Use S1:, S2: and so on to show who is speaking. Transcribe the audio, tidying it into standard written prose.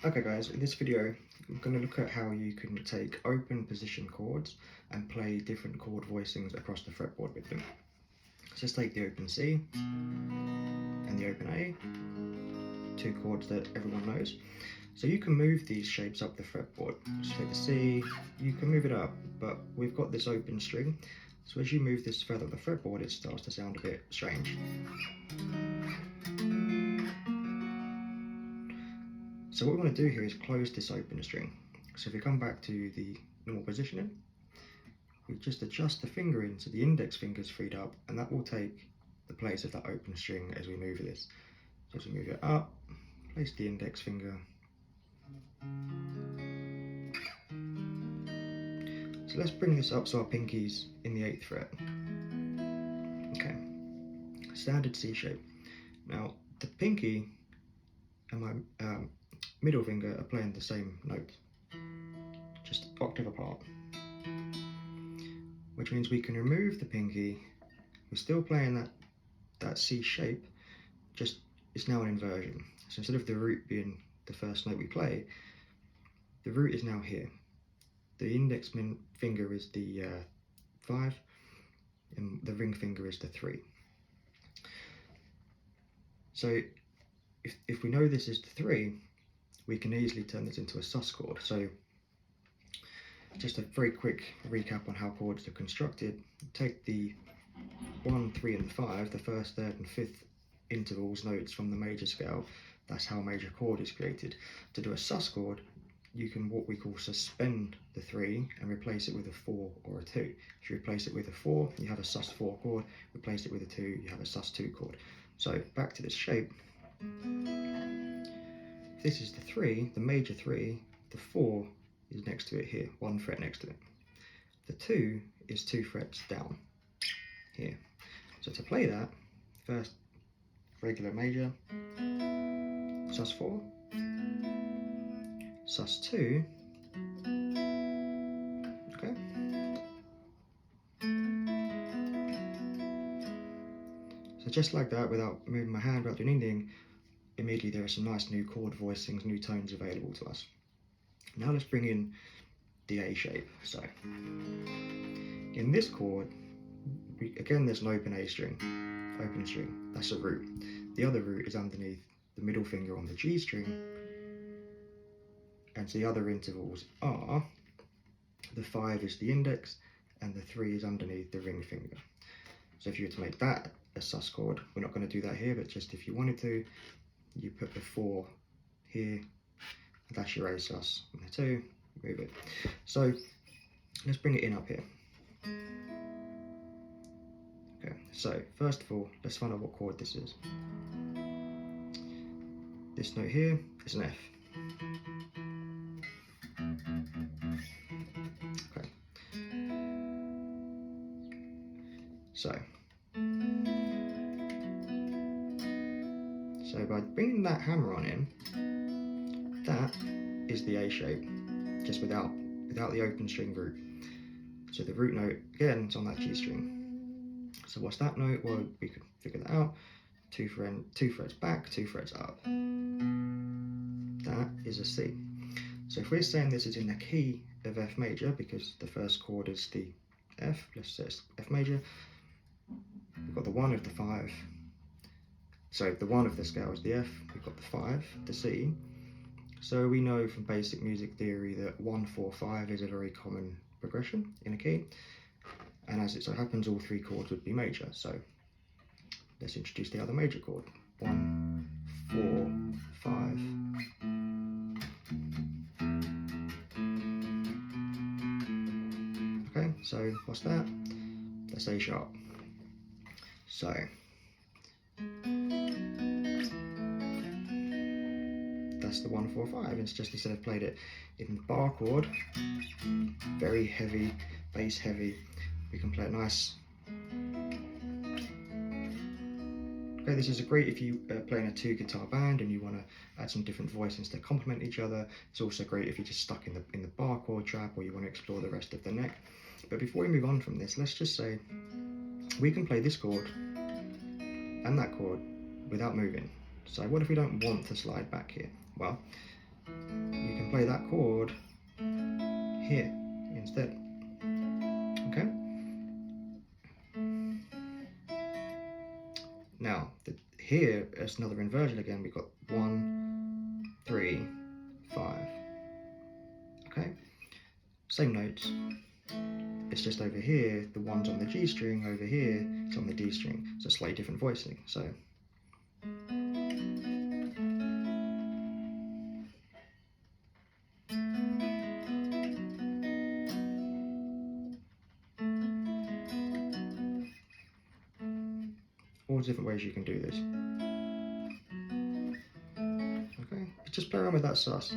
S1: Okay guys, in this video I'm going to look at how you can take open position chords and play different chord voicings across the fretboard with them. So let's take the open C and the open A, two chords that everyone knows. So you can move these shapes up the fretboard. Just take the C, you can move it up, but we've got this open string, so as you move this further up the fretboard it starts to sound a bit strange. So what we want to do here is close this open string. So if we come back to the normal positioning, we just adjust the fingering so the index finger is freed up, and that will take the place of that open string as we move this. So as we move it up, place the index finger. So let's bring this up so our pinky's in the 8th fret. Okay, standard C shape. Now the pinky and my middle finger are playing the same note, just octave apart, which means we can remove the pinky. We're still playing that C shape, just it's now an inversion. So instead of the root being the first note we play, the root is now here. The index finger is the 5 and the ring finger is the 3. So if we know this is the 3, we can easily turn this into a sus chord. So just a very quick recap on how chords are constructed. Take the 1, 3 and 5, the 1st, 3rd and 5th intervals notes from the major scale. That's how a major chord is created. To do a sus chord, you can what we call suspend the 3 and replace it with a 4 or a 2. If you replace it with a 4, you have a sus 4 chord. Replace it with a 2, you have a sus 2 chord. So back to this shape. This is the 3, the major 3, the 4 is next to it here, 1 fret next to it. The 2 is 2 frets down here. So to play that, first regular major, sus 4, sus 2, okay. So just like that, without moving my hand, without doing anything, immediately there are some nice new chord voicings, new tones available to us. Now let's bring in the A shape. So in this chord, again there's an open A string, open string, that's a root. The other root is underneath the middle finger on the G string, and so the other intervals are, the 5 is the index and the 3 is underneath the ring finger. So if you were to make that a sus chord, we're not going to do that here, but just if you wanted to, you put the 4 here, that's your A sus, and the 2, move it. So let's bring it in up here. Okay, so first of all, let's find out what chord this is. This note here is an F. Okay. So by bringing that hammer on in, that is the A shape, just without the open string root. So the root note, again, is on that G string. So what's that note? Well, we could figure that out. 2 frets back, 2 frets up. That is a C. So if we're saying this is in the key of F major, because the first chord is the F, let's say it's F major, we've got the 1 of the 5. So the 1 of the scale is the F, we've got the 5, the C. So we know from basic music theory that 1, 4, 5 is a very common progression in a key. And as it so happens, all 3 chords would be major. So let's introduce the other major chord. 1, 4, 5. Okay, so what's that? That's A sharp. So that's the 1, 4, 5. It's just instead of played it in the bar chord, very heavy, bass heavy, we can play it nice. Okay, this is great if you are playing a 2-guitar band and you want to add some different voicings to complement each other. It's also great if you're just stuck in the bar chord trap or you want to explore the rest of the neck. But before we move on from this, let's just say we can play this chord and that chord without moving. So what if we don't want to slide back here? Well, play that chord here instead. Okay? Now, here is another inversion again. We've got 1, 3, 5. Okay? Same notes. It's just over here, the 1's on the G string, over here, it's on the D string. It's a slightly different voicing. So, all the different ways you can do this. Okay, just play around with that sus.